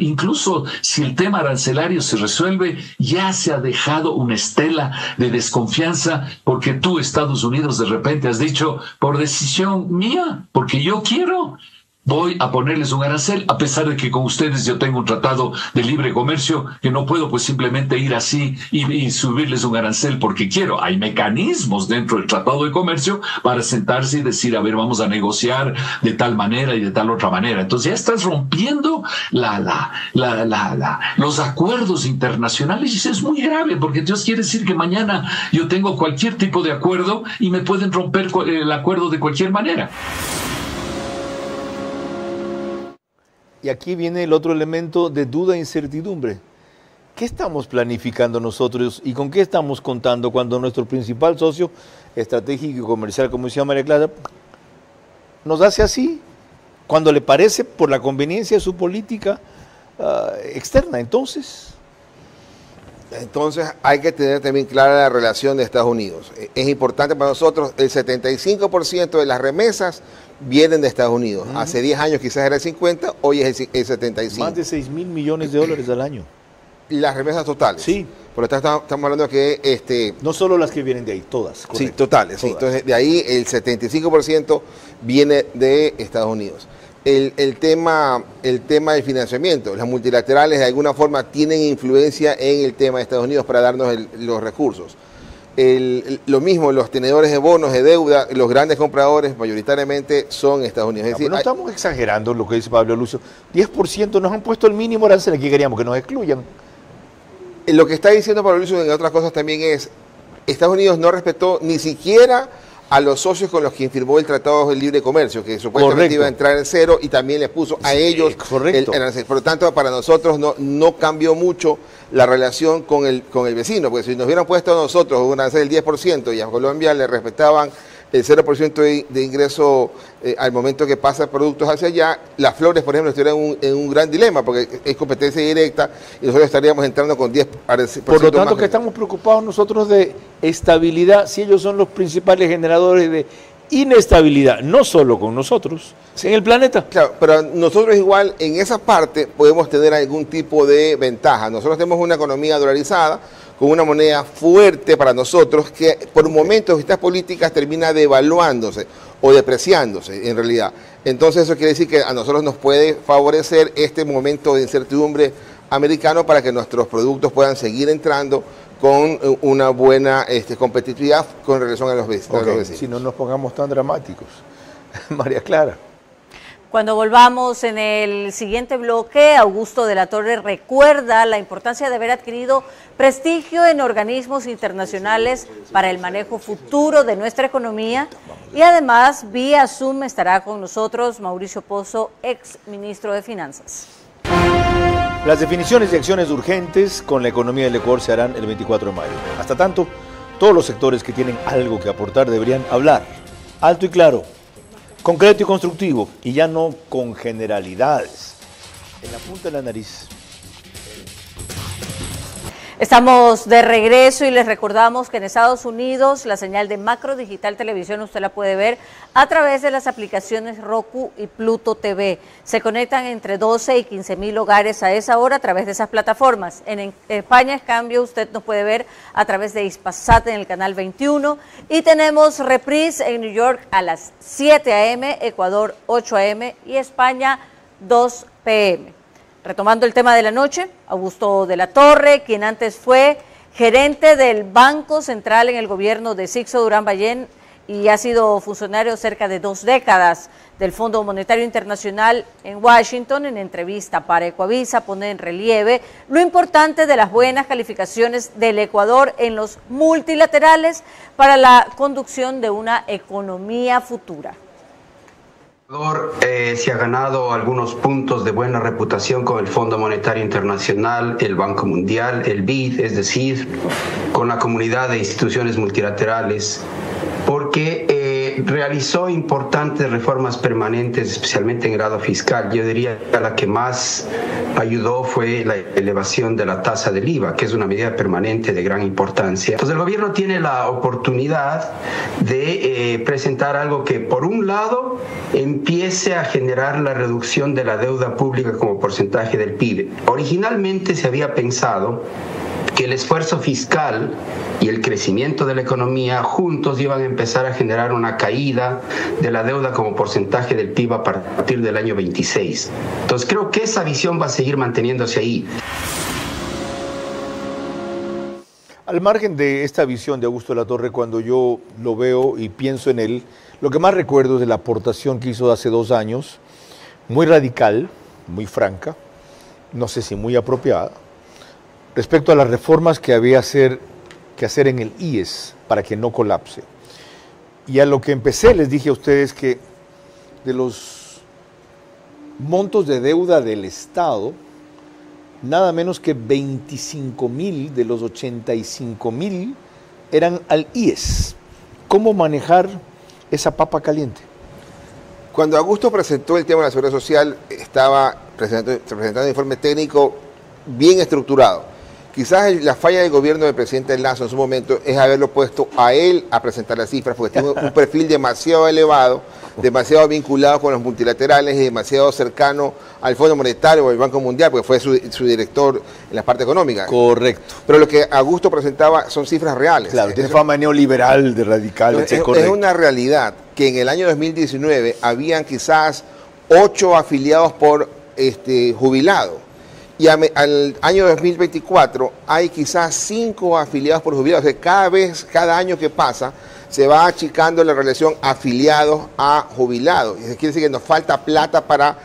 incluso si el tema arancelario se resuelve, ya se ha dejado una estela de desconfianza porque tú, Estados Unidos, de repente has dicho, por decisión mía, porque yo quiero, voy a ponerles un arancel, a pesar de que con ustedes yo tengo un tratado de libre comercio que no puedo pues simplemente ir así y subirles un arancel porque quiero. Hay mecanismos dentro del tratado de comercio para sentarse y decir, a ver, vamos a negociar de tal manera y de tal otra manera. Entonces ya estás rompiendo los acuerdos internacionales y eso es muy grave porque entonces quiere decir que mañana yo tengo cualquier tipo de acuerdo y me pueden romper el acuerdo de cualquier manera. Y aquí viene el otro elemento de duda e incertidumbre. ¿Qué estamos planificando nosotros y con qué estamos contando cuando nuestro principal socio estratégico y comercial, como decía María Clara, nos hace así, cuando le parece por la conveniencia de su política externa? Entonces hay que tener también clara la relación de Estados Unidos. Es importante para nosotros, el 75% de las remesas vienen de Estados Unidos. Hace 10 años quizás era el 50, hoy es el 75. Más de 6.000 millones de dólares al año. Las remesas totales. Sí. Por lo tanto, estamos hablando que... no solo las que vienen de ahí, todas. Correcto. Sí, totales. Todas. Sí. Entonces, de ahí el 75% viene de Estados Unidos. El tema del financiamiento, las multilaterales de alguna forma tienen influencia en el tema de Estados Unidos para darnos los recursos. Lo mismo, los tenedores de bonos, de deuda, los grandes compradores mayoritariamente son Estados Unidos. Es decir, no estamos exagerando lo que dice Pablo Lucio. 10% nos han puesto el mínimo arancel, aquí queríamos que nos excluyan. Lo que está diciendo Pablo Lucio en otras cosas también es, Estados Unidos no respetó ni siquiera a los socios con los que firmó el Tratado de Libre Comercio, que supuestamente iba a entrar en cero y también les puso a ellos el arancel. Por lo tanto, para nosotros no cambió mucho la relación con el vecino, porque si nos hubieran puesto a nosotros un arancel del 10% y a Colombia le respetaban el 0% de ingreso al momento que pasa productos hacia allá, las flores, por ejemplo, estarían en un gran dilema, porque es competencia directa y nosotros estaríamos entrando con 10%. Por lo tanto, que estamos preocupados nosotros de estabilidad, si ellos son los principales generadores de inestabilidad, no solo con nosotros, en el planeta. Claro, pero nosotros igual en esa parte podemos tener algún tipo de ventaja. Nosotros tenemos una economía dolarizada, con una moneda fuerte para nosotros que por momentos estas políticas termina devaluándose o depreciándose en realidad. Entonces eso quiere decir que a nosotros nos puede favorecer este momento de incertidumbre americano para que nuestros productos puedan seguir entrando con una buena competitividad con relación a los vecinos. Si no nos pongamos tan dramáticos. María Clara. Cuando volvamos en el siguiente bloque, Augusto de la Torre recuerda la importancia de haber adquirido prestigio en organismos internacionales para el manejo futuro de nuestra economía y además vía Zoom estará con nosotros Mauricio Pozo, ex ministro de Finanzas. Las definiciones y acciones urgentes con la economía del Ecuador se harán el 24 de mayo. Hasta tanto, todos los sectores que tienen algo que aportar deberían hablar alto y claro. concreto y constructivo, y ya no con generalidades. En la punta de la nariz. Estamos de regreso y les recordamos que en Estados Unidos la señal de Macro Digital Televisión usted la puede ver a través de las aplicaciones Roku y Pluto TV. Se conectan entre 12 y 15,000 hogares a esa hora a través de esas plataformas. En España, en cambio, usted nos puede ver a través de Hispasat en el canal 21 y tenemos reprise en New York a las 7 a.m., Ecuador 8 a.m. y España 2 p.m. Retomando el tema de la noche, Augusto de la Torre, quien antes fue gerente del Banco Central en el gobierno de Sixto Durán Ballén y ha sido funcionario cerca de 2 décadas del Fondo Monetario Internacional en Washington, en entrevista para Ecoavisa, pone en relieve lo importante de las buenas calificaciones del Ecuador en los multilaterales para la conducción de una economía futura. Ecuador se ha ganado algunos puntos de buena reputación con el Fondo Monetario Internacional, el Banco Mundial, el BID, es decir, con la comunidad de instituciones multilaterales, porque realizó importantes reformas permanentes, especialmente en grado fiscal. Yo diría que la que más ayudó fue la elevación de la tasa del IVA, que es una medida permanente de gran importancia. Entonces el gobierno tiene la oportunidad de presentar algo que, por un lado, empiece a generar la reducción de la deuda pública como porcentaje del PIB. Originalmente se había pensado que el esfuerzo fiscal y el crecimiento de la economía juntos iban a empezar a generar una caída de la deuda como porcentaje del PIB a partir del año 26. Entonces creo que esa visión va a seguir manteniéndose ahí. Al margen de esta visión de Augusto de la Torre, cuando yo lo veo y pienso en él, lo que más recuerdo es de la aportación que hizo hace 2 años, muy radical, muy franca, no sé si muy apropiada, respecto a las reformas que había que hacer en el IES para que no colapse. Y a lo que empecé les dije a ustedes que de los montos de deuda del Estado, nada menos que 25,000 de los 85,000 eran al IES. ¿Cómo manejar esa papa caliente? Cuando Augusto presentó el tema de la seguridad social, estaba presentando un informe técnico bien estructurado. Quizás la falla del gobierno del presidente Lasso en su momento es haberlo puesto a él a presentar las cifras, porque tiene un perfil demasiado elevado, demasiado vinculado con los multilaterales y demasiado cercano al Fondo Monetario o al Banco Mundial, porque fue su director en la parte económica. Correcto. Pero lo que Augusto presentaba son cifras reales. Claro, tiene fama neoliberal, de radical. Es una realidad que en el año 2019 habían quizás 8 afiliados por jubilado. Y al año 2024 hay quizás 5 afiliados por jubilados. O sea, cada año que pasa, se va achicando la relación afiliados a jubilados. Eso quiere decir que nos falta plata para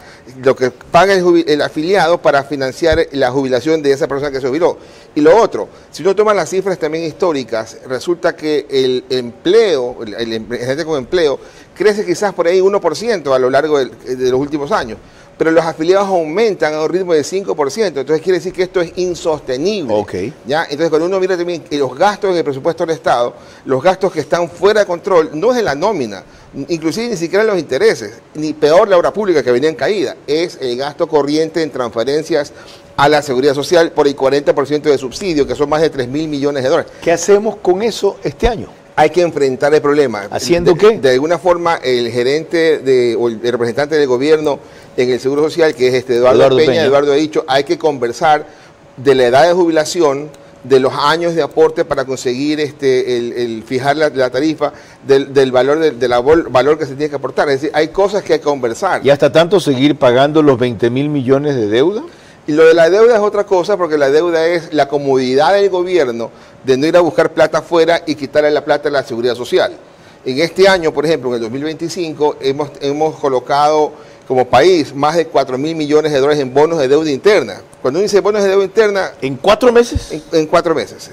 lo que paga el afiliado para financiar la jubilación de esa persona que se jubiló. Y lo otro, si uno toma las cifras también históricas, resulta que el empleo, la gente con empleo, crece quizás por ahí 1% a lo largo de los últimos años. Pero los afiliados aumentan a un ritmo de 5%, entonces quiere decir que esto es insostenible. Okay. ¿Ya? Entonces cuando uno mira también los gastos en el presupuesto del Estado, los gastos que están fuera de control, no es en la nómina, inclusive ni siquiera en los intereses, ni peor la obra pública que venía en caída, es el gasto corriente en transferencias a la seguridad social por el 40% de subsidio, que son más de 3.000 millones de dólares. ¿Qué hacemos con eso este año? Hay que enfrentar el problema. ¿Haciendo qué? De alguna forma, el gerente o el representante del gobierno en el Seguro Social, que es Eduardo Peña, Eduardo ha dicho, hay que conversar de la edad de jubilación, de los años de aporte para conseguir el fijar la tarifa, del valor que se tiene que aportar. Es decir, hay cosas que hay que conversar. ¿Y hasta tanto seguir pagando los 20.000 millones de deuda? Y lo de la deuda es otra cosa, porque la deuda es la comodidad del gobierno de no ir a buscar plata afuera y quitarle la plata a la seguridad social. En este año, por ejemplo, en el 2025, hemos colocado como país más de 4.000 millones de dólares en bonos de deuda interna. Cuando uno dice bonos de deuda interna... ¿En 4 meses? En 4 meses,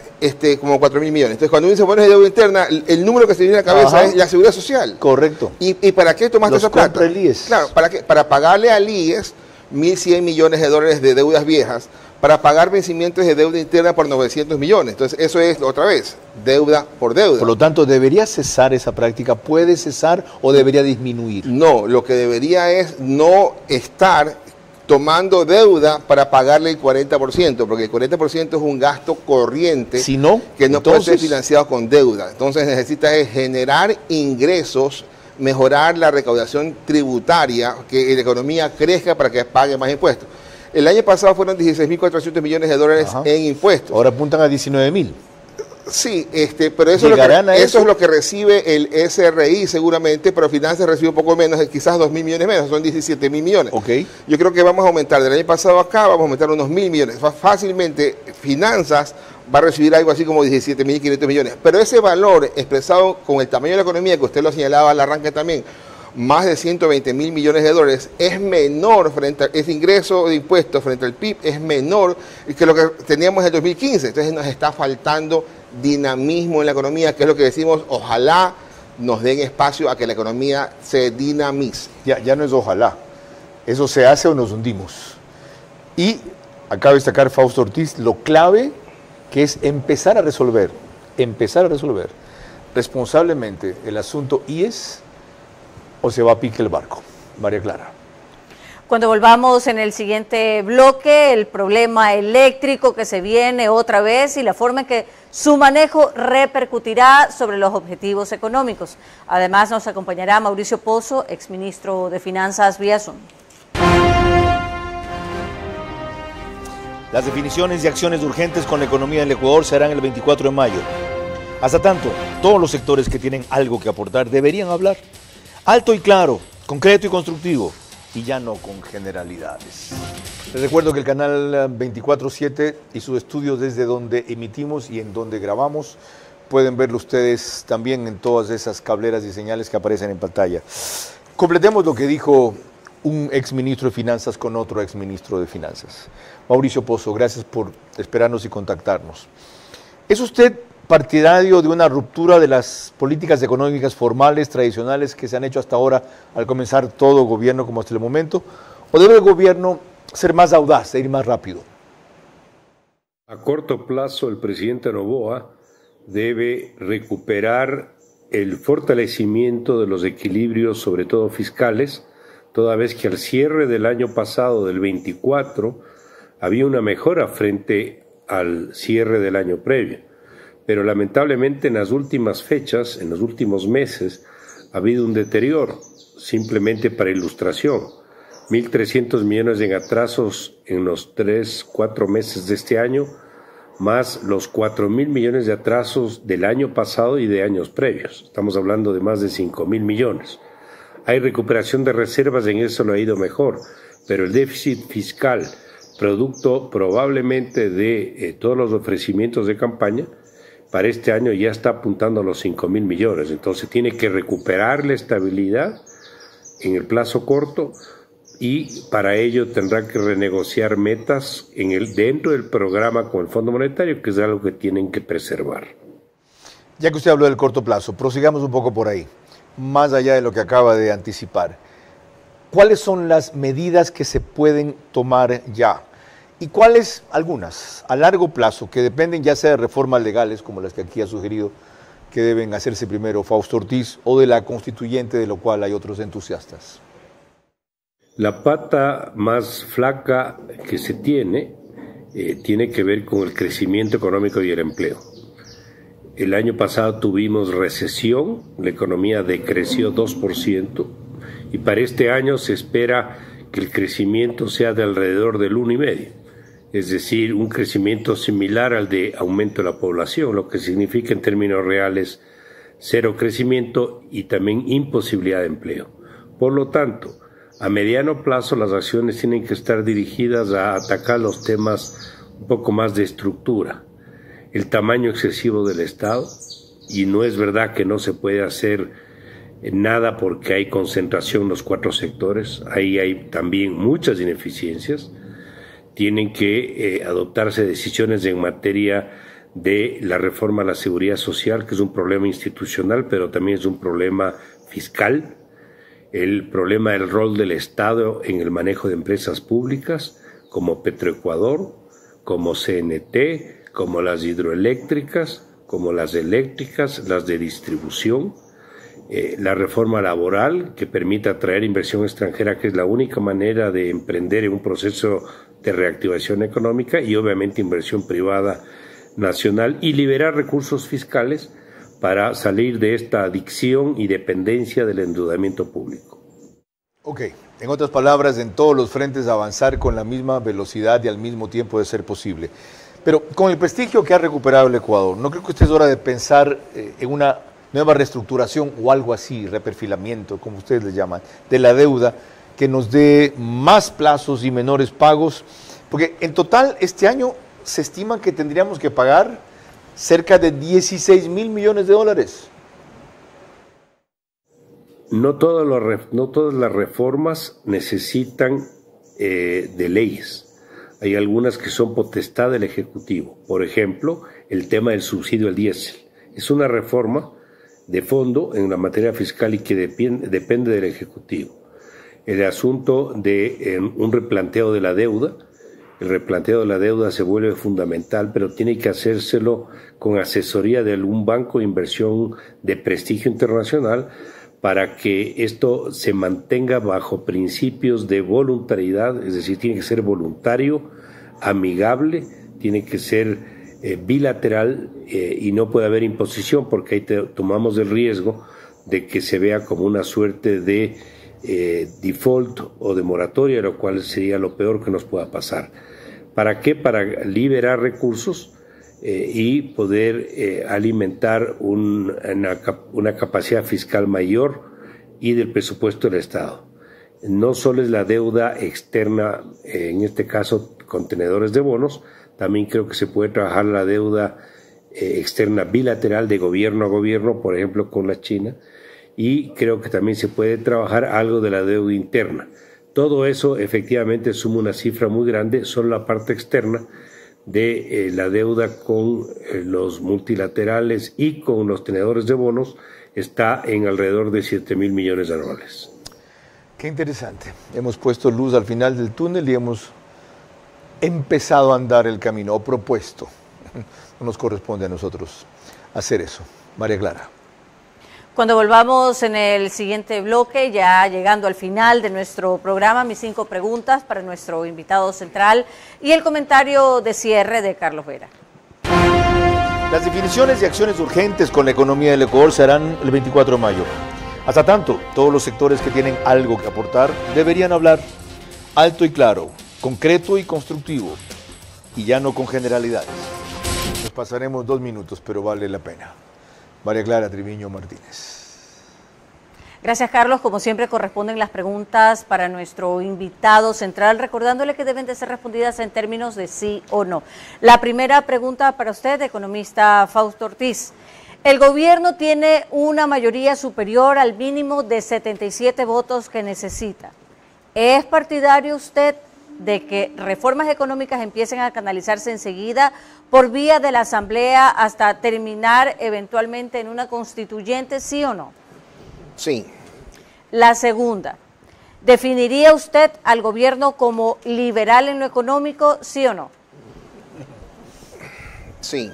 como 4.000 millones. Entonces, cuando uno dice bonos de deuda interna, el número que se viene a la cabeza es la seguridad social. Correcto. ¿Y para qué tomaste esa plata? El IES. Claro, ¿para qué? Para pagarle al IES 1.100 millones de dólares de deudas viejas, para pagar vencimientos de deuda interna por 900 millones. Entonces, eso es, otra vez, deuda por deuda. Por lo tanto, ¿debería cesar esa práctica? ¿Puede cesar o debería disminuir? No, lo que debería es no estar tomando deuda para pagarle el 40%, porque el 40% es un gasto corriente si no, que no puede ser financiado con deuda. Entonces, necesita generar ingresos, mejorar la recaudación tributaria, que la economía crezca para que pague más impuestos. El año pasado fueron 16.400 millones de dólares en impuestos. Ahora apuntan a 19.000. Sí, pero eso es lo que recibe el SRI seguramente, pero Finanzas recibe un poco menos, quizás 2.000 millones menos, son 17.000 millones. Okay. Yo creo que vamos a aumentar, del año pasado acá vamos a aumentar unos 1.000 millones. Fácilmente Finanzas va a recibir algo así como 17.500 millones. Pero ese valor expresado con el tamaño de la economía, que usted lo señalaba al arranque también, más de 120.000 millones de dólares, es menor frente a ese ingreso de impuestos frente al PIB, es menor que lo que teníamos en el 2015. Entonces nos está faltando dinamismo en la economía, que es lo que decimos, ojalá nos den espacio a que la economía se dinamice. Ya no es ojalá, eso se hace o nos hundimos. Y acaba de destacar Fausto Ortiz lo clave que es empezar a resolver responsablemente el asunto IES, o se va a pique el barco. María Clara. Cuando volvamos en el siguiente bloque, el problema eléctrico que se viene otra vez y la forma en que su manejo repercutirá sobre los objetivos económicos. Además nos acompañará Mauricio Pozo, exministro de Finanzas vía Zoom. Las definiciones y acciones urgentes con la economía en el Ecuador se harán el 24 de mayo. Hasta tanto, todos los sectores que tienen algo que aportar deberían hablar. Alto y claro, concreto y constructivo, y ya no con generalidades. Les recuerdo que el canal 24/7 y su estudio desde donde emitimos y en donde grabamos, pueden verlo ustedes también en todas esas cableras y señales que aparecen en pantalla. Completemos lo que dijo un exministro de Finanzas con otro exministro de Finanzas. Mauricio Pozo, gracias por esperarnos y contactarnos. ¿Es usted partidario de una ruptura de las políticas económicas formales, tradicionales que se han hecho hasta ahora al comenzar todo gobierno como hasta el momento? ¿O debe el gobierno ser más audaz e ir más rápido? A corto plazo, el presidente Noboa debe recuperar el fortalecimiento de los equilibrios, sobre todo fiscales, toda vez que al cierre del año pasado, del 24, había una mejora frente al cierre del año previo. Pero lamentablemente en las últimas fechas, en los últimos meses, ha habido un deterioro. Simplemente para ilustración, 1.300 millones en atrasos en los 3-4 meses de este año, más los 4.000 millones de atrasos del año pasado y de años previos. Estamos hablando de más de 5.000 millones. Hay recuperación de reservas, en eso lo ha ido mejor, pero el déficit fiscal, producto probablemente de todos los ofrecimientos de campaña, para este año ya está apuntando a los 5.000 millones. Entonces tiene que recuperar la estabilidad en el plazo corto y para ello tendrá que renegociar metas dentro del programa con el Fondo Monetario, que es algo que tienen que preservar. Ya que usted habló del corto plazo, prosigamos un poco por ahí, más allá de lo que acaba de anticipar. ¿Cuáles son las medidas que se pueden tomar ya? ¿Y cuáles, algunas, a largo plazo, que dependen ya sea de reformas legales, como las que aquí ha sugerido, que deben hacerse primero Fausto Ortiz, o de la constituyente, de lo cual hay otros entusiastas? La pata más flaca que se tiene que ver con el crecimiento económico y el empleo. El año pasado tuvimos recesión, la economía decreció 2%, y para este año se espera que el crecimiento sea de alrededor del 1,5%. Es decir, un crecimiento similar al de aumento de la población, lo que significa en términos reales cero crecimiento y también imposibilidad de empleo. Por lo tanto, a mediano plazo las acciones tienen que estar dirigidas a atacar los temas un poco más de estructura. El tamaño excesivo del Estado, y no es verdad que no se puede hacer nada porque hay concentración en los 4 sectores, ahí hay también muchas ineficiencias. Tienen que adoptarse decisiones en materia de la reforma a la seguridad social, que es un problema institucional, pero también es un problema fiscal, el problema del rol del Estado en el manejo de empresas públicas, como Petroecuador, como CNT, como las hidroeléctricas, como las eléctricas, las de distribución, la reforma laboral que permita atraer inversión extranjera, que es la única manera de emprender en un proceso de reactivación económica, y obviamente inversión privada nacional, y liberar recursos fiscales para salir de esta adicción y dependencia del endeudamiento público. Ok, en otras palabras, en todos los frentes avanzar con la misma velocidad y al mismo tiempo de ser posible. Pero con el prestigio que ha recuperado el Ecuador, ¿no creo que usted es hora de pensar en una nueva reestructuración o algo así, reperfilamiento, como ustedes le llaman, de la deuda, que nos dé más plazos y menores pagos? Porque en total este año se estima que tendríamos que pagar cerca de 16 mil millones de dólares. No todas las reformas necesitan de leyes. Hay algunas que son potestad del Ejecutivo. Por ejemplo, el tema del subsidio al diésel. Es una reforma de fondo en la materia fiscal y que depende del Ejecutivo. El asunto de un replanteo de la deuda. El replanteo de la deuda se vuelve fundamental, pero tiene que hacérselo con asesoría de algún banco de inversión de prestigio internacional para que esto se mantenga bajo principios de voluntariedad, es decir, tiene que ser voluntario, amigable, tiene que ser bilateral y no puede haber imposición, porque ahí tomamos el riesgo de que se vea como una suerte de default o de moratoria, lo cual sería lo peor que nos pueda pasar. ¿Para qué? Para liberar recursos y poder alimentar una capacidad fiscal mayor y del presupuesto del Estado. No solo es la deuda externa, en este caso contenedores de bonos, también creo que se puede trabajar la deuda externa bilateral de gobierno a gobierno, por ejemplo con la China, y creo que también se puede trabajar algo de la deuda interna. Todo eso efectivamente suma una cifra muy grande, solo la parte externa de la deuda con los multilaterales y con los tenedores de bonos está en alrededor de 7 mil millones anuales. Qué interesante. Hemos puesto luz al final del túnel y hemos empezado a andar el camino, o propuesto. No nos corresponde a nosotros hacer eso. María Clara. Cuando volvamos en el siguiente bloque, ya llegando al final de nuestro programa, mis 5 preguntas para nuestro invitado central y el comentario de cierre de Carlos Vera. Las definiciones y acciones urgentes con la economía del Ecuador se harán el 24 de mayo. Hasta tanto, todos los sectores que tienen algo que aportar deberían hablar alto y claro, concreto y constructivo, y ya no con generalidades. Nos pasaremos 2 minutos, pero vale la pena. María Clara Triviño Martínez. Gracias, Carlos. Como siempre, corresponden las preguntas para nuestro invitado central, recordándole que deben de ser respondidas en términos de sí o no. La primera pregunta para usted, economista Fausto Ortiz. El gobierno tiene una mayoría superior al mínimo de 77 votos que necesita. ¿Es partidario usted de que reformas económicas empiecen a canalizarse enseguida por vía de la Asamblea hasta terminar eventualmente en una constituyente, sí o no? Sí. La segunda, ¿definiría usted al gobierno como liberal en lo económico, sí o no? Sí.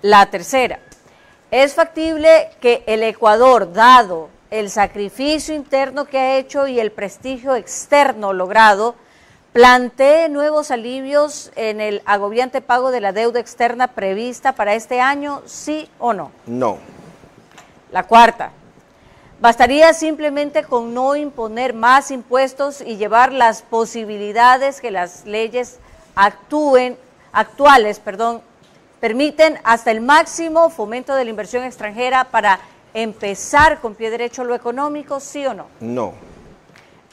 La tercera, ¿es factible que el Ecuador, dado el sacrificio interno que ha hecho y el prestigio externo logrado, plantee nuevos alivios en el agobiante pago de la deuda externa prevista para este año, sí o no? No. La cuarta, ¿bastaría simplemente con no imponer más impuestos y llevar las posibilidades que las leyes actuales permiten hasta el máximo fomento de la inversión extranjera para empezar con pie derecho lo económico, sí o no? No.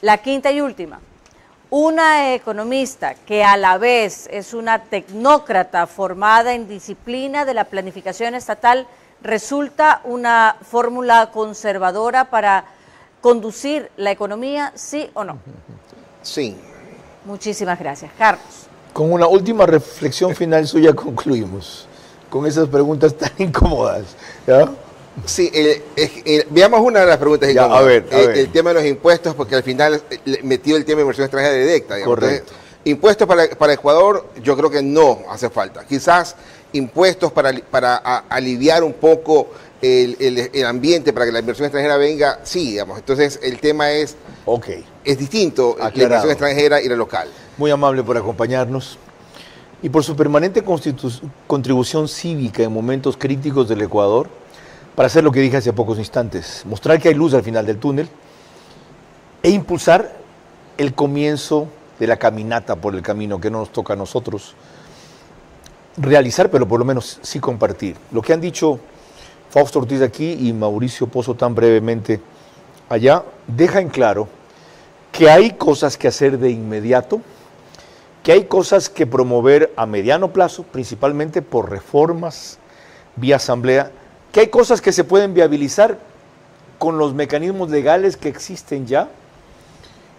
La quinta y última, una economista que a la vez es una tecnócrata formada en disciplina de la planificación estatal, ¿resulta una fórmula conservadora para conducir la economía, sí o no? Sí. Muchísimas gracias. Carlos. Con una última reflexión final suya concluimos, con esas preguntas tan incómodas, ¿ya? Sí, veamos una de las preguntas incómodas. A ver. El tema de los impuestos, porque al final metió el tema de inversión extranjera directa. Digamos. Correcto. Entonces, Impuestos para Ecuador, yo creo que no hace falta. Quizás impuestos para aliviar un poco el ambiente, para que la inversión extranjera venga, sí, digamos. Entonces, el tema es distinto, Aclarado. la inversión extranjera y la local. Muy amable por acompañarnos y por su permanente contribución cívica en momentos críticos del Ecuador, para hacer lo que dije hace pocos instantes, mostrar que hay luz al final del túnel e impulsar el comienzo de la caminata por el camino que no nos toca a nosotros realizar, pero por lo menos sí compartir. Lo que han dicho Fausto Ortiz aquí y Mauricio Pozo tan brevemente allá, deja en claro que hay cosas que hacer de inmediato, que hay cosas que promover a mediano plazo, principalmente por reformas vía asamblea, que hay cosas que se pueden viabilizar con los mecanismos legales que existen ya,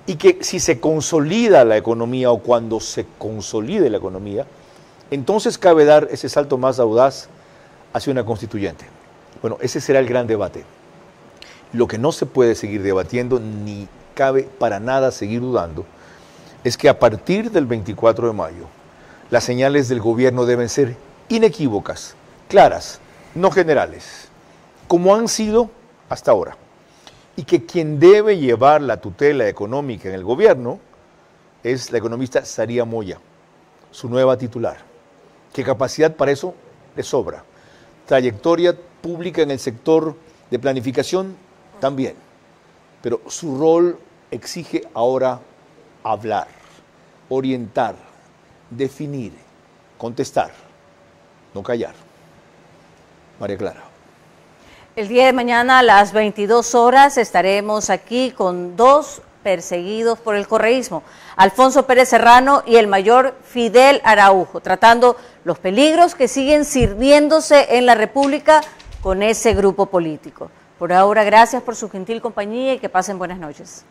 y que si se consolida la economía o cuando se consolide la economía, entonces cabe dar ese salto más audaz hacia una constituyente. Bueno, ese será el gran debate. Lo que no se puede seguir debatiendo, ni cabe para nada seguir dudando, es que a partir del 24 de mayo, las señales del gobierno deben ser inequívocas, claras, no generales, como han sido hasta ahora. Y que quien debe llevar la tutela económica en el gobierno es la economista Saría Moya, su nueva titular. ¿Qué capacidad para eso le sobra? Trayectoria pública en el sector de planificación también. Pero su rol exige ahora hablar, orientar, definir, contestar, no callar. María Clara. El día de mañana a las 22 horas estaremos aquí con dos perseguidos por el correísmo, Alfonso Pérez Serrano y el mayor Fidel Araujo, tratando los peligros que siguen sirviéndose en la República con ese grupo político. Por ahora, gracias por su gentil compañía y que pasen buenas noches.